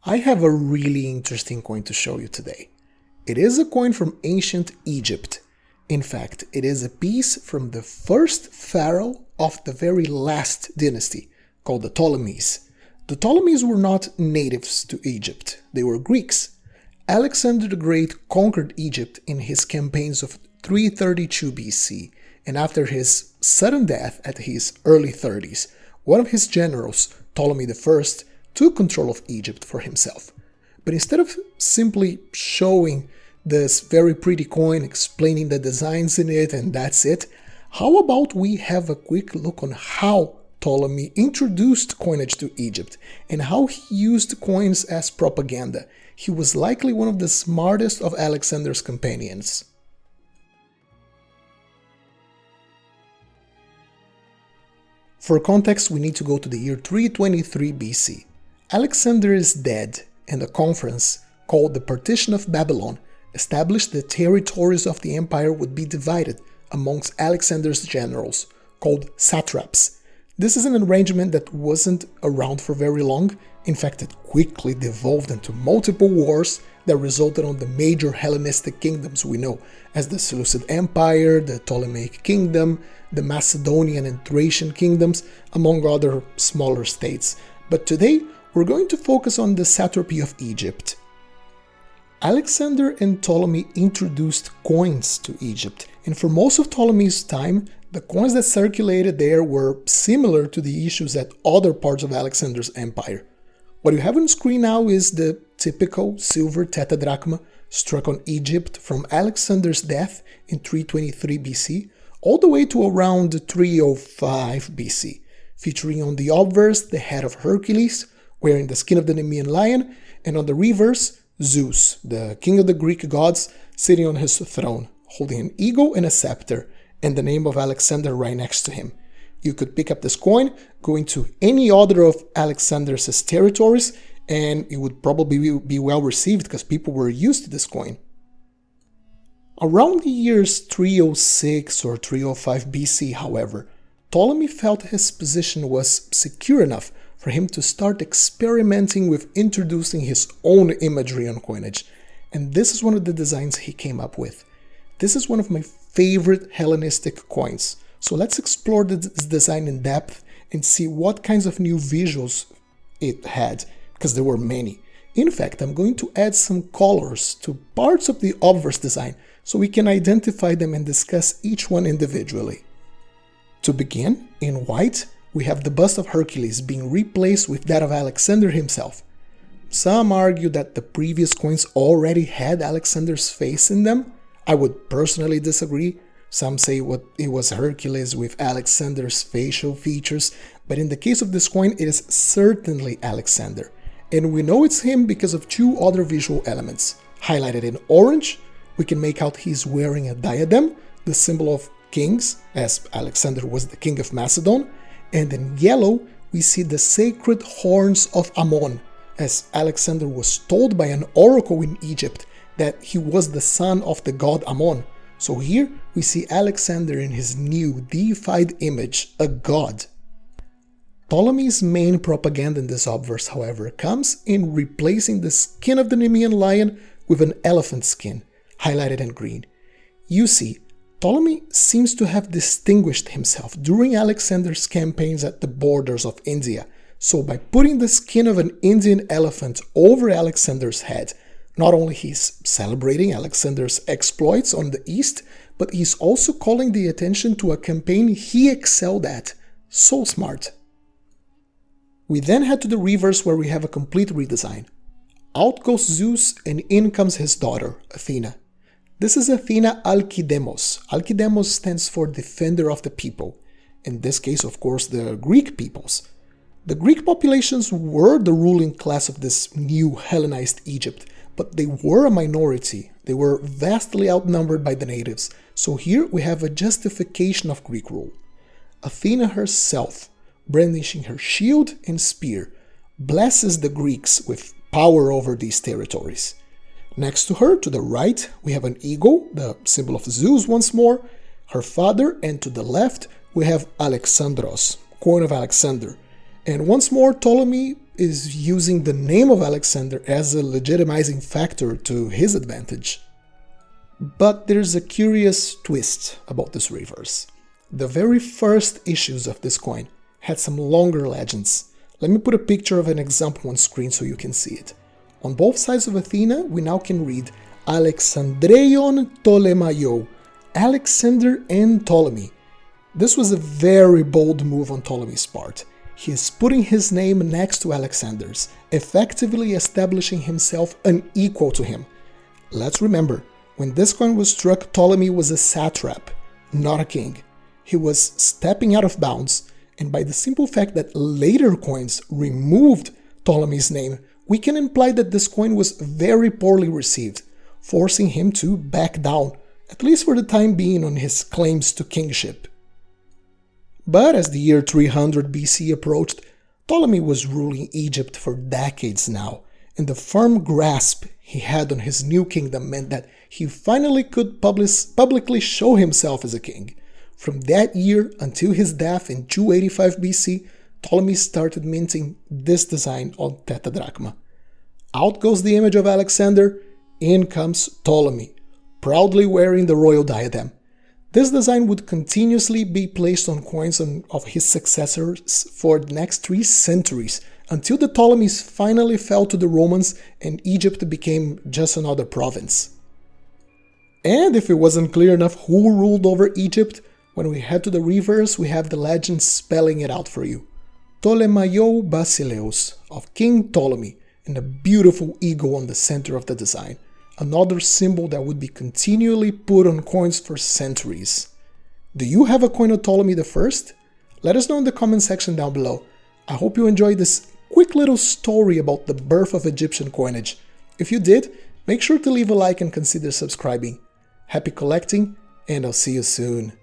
I have a really interesting coin to show you today. It is a coin from ancient Egypt. In fact, it is a piece from the first pharaoh of the very last dynasty, called the Ptolemies. The Ptolemies were not natives to Egypt, they were Greeks. Alexander the Great conquered Egypt in his campaigns of 332 BC, and after his sudden death at his early 30s, one of his generals, Ptolemy I, took control of Egypt for himself. But instead of simply showing this very pretty coin, explaining the designs in it, and that's it, how about we have a quick look on how Ptolemy introduced coinage to Egypt and how he used coins as propaganda. He was likely one of the smartest of Alexander's companions. For context, we need to go to the year 323 BC. Alexander is dead, and a conference, called the Partition of Babylon, established the territories of the empire would be divided amongst Alexander's generals, called satraps. This is an arrangement that wasn't around for very long. In fact, it quickly devolved into multiple wars that resulted on the major Hellenistic kingdoms we know, as the Seleucid Empire, the Ptolemaic Kingdom, the Macedonian and Thracian kingdoms, among other smaller states. But today, we're going to focus on the satrapy of Egypt. Alexander and Ptolemy introduced coins to Egypt, and for most of Ptolemy's time, the coins that circulated there were similar to the issues at other parts of Alexander's empire. What you have on screen now is the typical silver tetradrachm struck on Egypt from Alexander's death in 323 BC all the way to around 305 BC, featuring on the obverse the head of Hercules, wearing the skin of the Nemean lion, and on the reverse, Zeus, the king of the Greek gods, sitting on his throne, holding an eagle and a scepter, and the name of Alexander right next to him. You could pick up this coin, go into any other of Alexander's territories, and it would probably be well received because people were used to this coin. Around the years 306 or 305 BC, however, Ptolemy felt his position was secure enough for him to start experimenting with introducing his own imagery on coinage, and this is one of the designs he came up with. This is one of my favorite Hellenistic coins, so let's explore this design in depth and see what kinds of new visuals it had, because there were many. In fact, I'm going to add some colors to parts of the obverse design so we can identify them and discuss each one individually. To begin, in white, we have the bust of Hercules being replaced with that of Alexander himself. Some argue that the previous coins already had Alexander's face in them. I would personally disagree. Some say it was Hercules with Alexander's facial features, but in the case of this coin, it is certainly Alexander. And we know it's him because of two other visual elements. Highlighted in orange, we can make out he's wearing a diadem, the symbol of kings, as Alexander was the king of Macedon, and in yellow, we see the sacred horns of Ammon, as Alexander was told by an oracle in Egypt that he was the son of the god Ammon. So here we see Alexander in his new deified image, a god. Ptolemy's main propaganda in this obverse, however, comes in replacing the skin of the Nemean lion with an elephant skin, highlighted in green. You see, Ptolemy seems to have distinguished himself during Alexander's campaigns at the borders of India, so by putting the skin of an Indian elephant over Alexander's head, not only he's celebrating Alexander's exploits on the east, but he's also calling the attention to a campaign he excelled at. So smart. We then head to the reverse where we have a complete redesign. Out goes Zeus and in comes his daughter, Athena. This is Athena Alkidemos. Alkidemos stands for defender of the people. In this case, of course, the Greek peoples. The Greek populations were the ruling class of this new Hellenized Egypt, but they were a minority. They were vastly outnumbered by the natives. So here we have a justification of Greek rule. Athena herself, brandishing her shield and spear, blesses the Greeks with power over these territories. Next to her, to the right, we have an eagle, the symbol of Zeus once more, her father, and to the left, we have Alexandros, coin of Alexander. And once more, Ptolemy is using the name of Alexander as a legitimizing factor to his advantage. But there's a curious twist about this reverse. The very first issues of this coin had some longer legends. Let me put a picture of an example on screen so you can see it. On both sides of Athena, we now can read Alexandreion Ptolemaiou, Alexander and Ptolemy. This was a very bold move on Ptolemy's part. He is putting his name next to Alexander's, effectively establishing himself unequal to him. Let's remember, when this coin was struck, Ptolemy was a satrap, not a king. He was stepping out of bounds, and by the simple fact that later coins removed Ptolemy's name, we can imply that this coin was very poorly received, forcing him to back down, at least for the time being, on his claims to kingship. But as the year 300 BC approached, Ptolemy was ruling Egypt for decades now, and the firm grasp he had on his new kingdom meant that he finally could publicly show himself as a king. From that year until his death in 285 BC, Ptolemy started minting this design on Tetradrachma. Out goes the image of Alexander, in comes Ptolemy, proudly wearing the royal diadem. This design would continuously be placed on coins of his successors for the next 3 centuries, until the Ptolemies finally fell to the Romans and Egypt became just another province. And if it wasn't clear enough who ruled over Egypt, when we head to the reverse, we have the legend spelling it out for you. Ptolemaiou Basileus, of King Ptolemy, and a beautiful eagle on the center of the design, another symbol that would be continually put on coins for centuries. Do you have a coin of Ptolemy I? Let us know in the comment section down below. I hope you enjoyed this quick little story about the birth of Egyptian coinage. If you did, make sure to leave a like and consider subscribing. Happy collecting, and I'll see you soon.